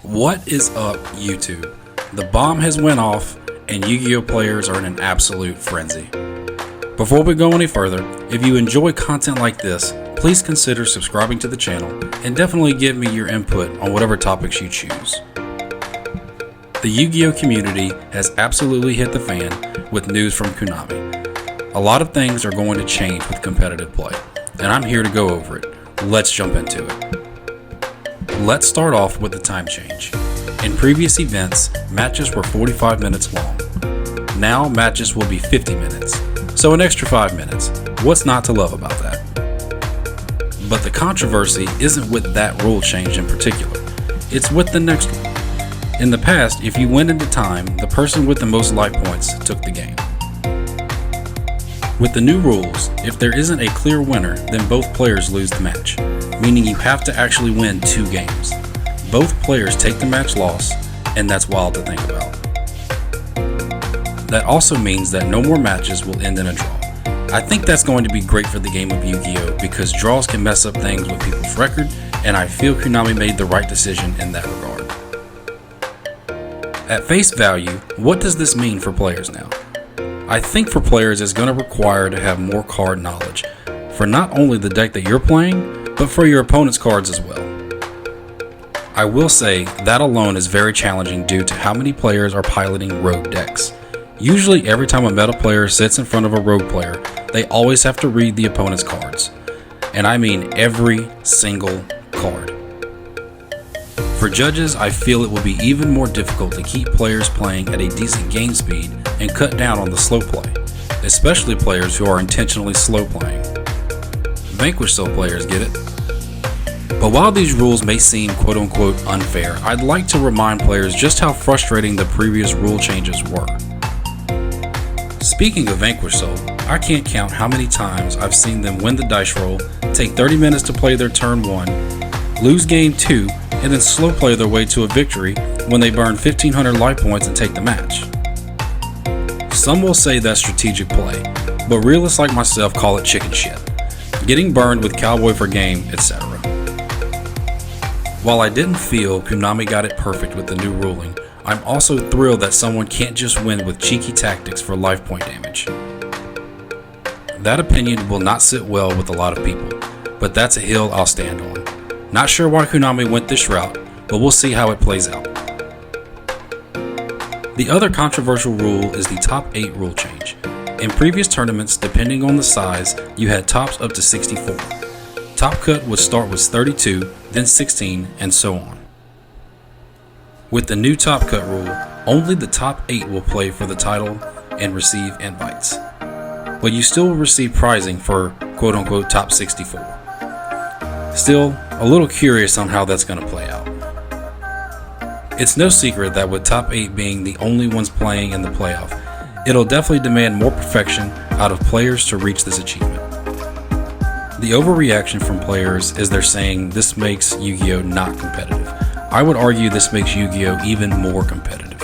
What is up, YouTube? The bomb has went off and Yu-Gi-Oh players are in an absolute frenzy. Before we go any further, if you enjoy content like this, please consider subscribing to the channel and definitely give me your input on whatever topics you choose. The Yu-Gi-Oh community has absolutely hit the fan with news from Konami. A lot of things are going to change with competitive play, and I'm here to go over it. Let's jump into it. Let's start off with the time change. In previous events, matches were 45 minutes long. Now matches will be 50 minutes, so an extra 5 minutes. What's not to love about that? But the controversy isn't with that rule change in particular, it's with the next one. In the past, if you went into time, the person with the most life points took the game. With the new rules, if there isn't a clear winner, then both players lose the match, meaning you have to actually win 2 games. Both players take the match loss, and that's wild to think about. That also means that no more matches will end in a draw. I think that's going to be great for the game of Yu-Gi-Oh! Because draws can mess up things with people's record, and I feel Konami made the right decision in that regard. At face value, what does this mean for players now? I think for players it's going to require to have more card knowledge, for not only the deck that you're playing, but for your opponent's cards as well. I will say that alone is very challenging due to how many players are piloting rogue decks. Usually every time a meta player sits in front of a rogue player, they always have to read the opponent's cards. And I mean every single card. For judges, I feel it will be even more difficult to keep players playing at a decent game speed and cut down on the slow play, especially players who are intentionally slow playing. Vanquish Soul players get it. But while these rules may seem quote-unquote unfair, I'd like to remind players just how frustrating the previous rule changes were. Speaking of Vanquish Soul, I can't count how many times I've seen them win the dice roll, take 30 minutes to play their turn 1, lose game 2, and then slow play their way to a victory when they burn 1500 life points and take the match. Some will say that's strategic play, but realists like myself call it chicken shit, getting burned with cowboy for game, etc. While I didn't feel Konami got it perfect with the new ruling, I'm also thrilled that someone can't just win with cheeky tactics for life point damage. That opinion will not sit well with a lot of people, but that's a hill I'll stand on. Not sure why Konami went this route, but we'll see how it plays out. The other controversial rule is the top 8 rule change. In previous tournaments, depending on the size, you had tops up to 64. Top cut would start with 32, then 16, and so on. With the new top cut rule, only the top 8 will play for the title and receive invites. But you still will receive prizing for quote-unquote top 64. Still, a little curious on how that's going to play out. It's no secret that with top 8 being the only ones playing in the playoff, it'll definitely demand more perfection out of players to reach this achievement. The overreaction from players is they're saying this makes Yu-Gi-Oh not competitive. I would argue this makes Yu-Gi-Oh even more competitive.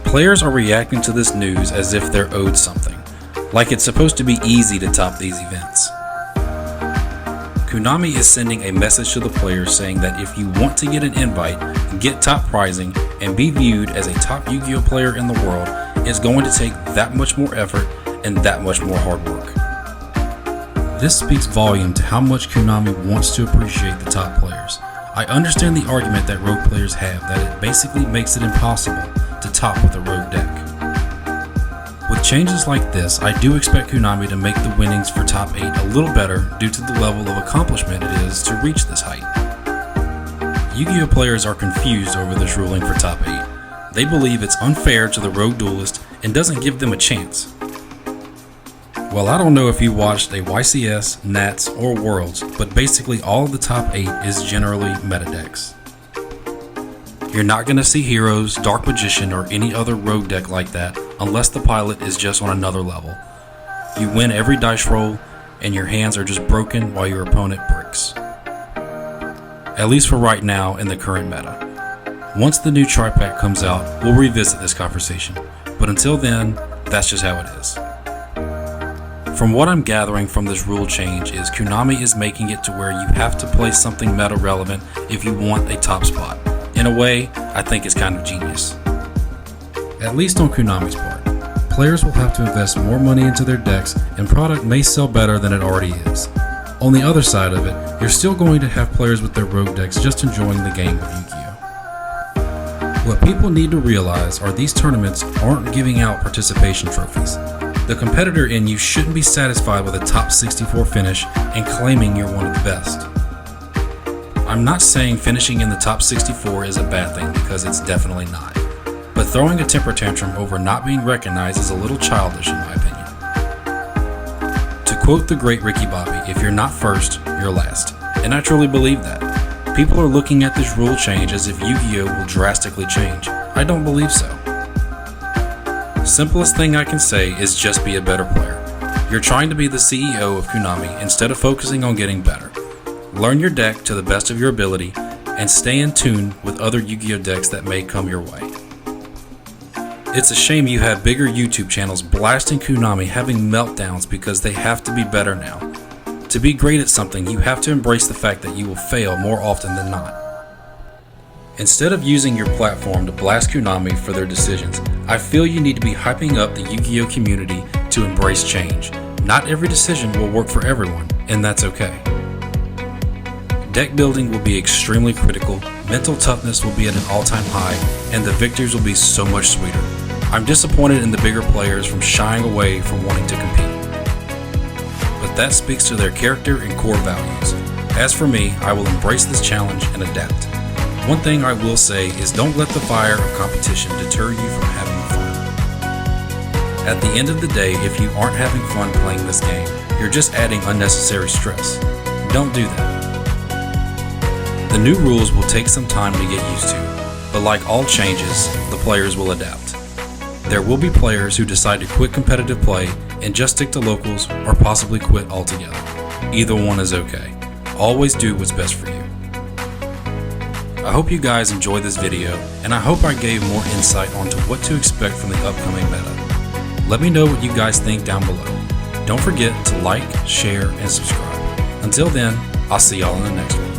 Players are reacting to this news as if they're owed something, like it's supposed to be easy to top these events. Konami is sending a message to the players saying that if you want to get an invite, get top prizing, and be viewed as a top Yu-Gi-Oh player in the world, it's going to take that much more effort and that much more hard work. This speaks volume to how much Konami wants to appreciate the top players. I understand the argument that rogue players have that it basically makes it impossible to top with a rogue deck. With changes like this, I do expect Konami to make the winnings for top 8 a little better due to the level of accomplishment it is to reach this height. Yu-Gi-Oh players are confused over this ruling for top 8. They believe it's unfair to the rogue duelist and doesn't give them a chance. Well, I don't know if you watched a YCS, Nats, or Worlds, but basically all of the top 8 is generally meta decks. You're not going to see Heroes, Dark Magician, or any other rogue deck like that unless the pilot is just on another level. You win every dice roll, and your hands are just broken while your opponent bricks. At least for right now in the current meta. Once the new tri-pack comes out, we'll revisit this conversation, but until then, that's just how it is. From what I'm gathering from this rule change is Konami is making it to where you have to play something meta relevant if you want a top spot. In a way, I think it's kind of genius. At least on Konami's part, players will have to invest more money into their decks and product may sell better than it already is. On the other side of it, you're still going to have players with their rogue decks just enjoying the game of Yu-Gi-Oh! What people need to realize are these tournaments aren't giving out participation trophies. The competitor in you shouldn't be satisfied with a top 64 finish and claiming you're one of the best. I'm not saying finishing in the top 64 is a bad thing, because it's definitely not. But throwing a temper tantrum over not being recognized is a little childish in my opinion. To quote the great Ricky Bobby, if you're not first, you're last. And I truly believe that. People are looking at this rule change as if Yu-Gi-Oh! Will drastically change. I don't believe so. Simplest thing I can say is just be a better player. You're trying to be the CEO of Konami instead of focusing on getting better. Learn your deck to the best of your ability and stay in tune with other Yu-Gi-Oh! Decks that may come your way. It's a shame you have bigger YouTube channels blasting Konami having meltdowns because they have to be better now. To be great at something, you have to embrace the fact that you will fail more often than not. Instead of using your platform to blast Konami for their decisions, I feel you need to be hyping up the Yu-Gi-Oh! Community to embrace change. Not every decision will work for everyone, and that's okay. Deck building will be extremely critical, mental toughness will be at an all-time high, and the victories will be so much sweeter. I'm disappointed in the bigger players from shying away from wanting to compete. But that speaks to their character and core values. As for me, I will embrace this challenge and adapt. One thing I will say is don't let the fire of competition deter you from having fun. At the end of the day, if you aren't having fun playing this game, you're just adding unnecessary stress. Don't do that. The new rules will take some time to get used to, but like all changes, the players will adapt. There will be players who decide to quit competitive play and just stick to locals or possibly quit altogether. Either one is okay. Always do what's best for you. I hope you guys enjoyed this video, and I hope I gave more insight onto what to expect from the upcoming meta. Let me know what you guys think down below. Don't forget to like, share, and subscribe. Until then, I'll see y'all in the next one.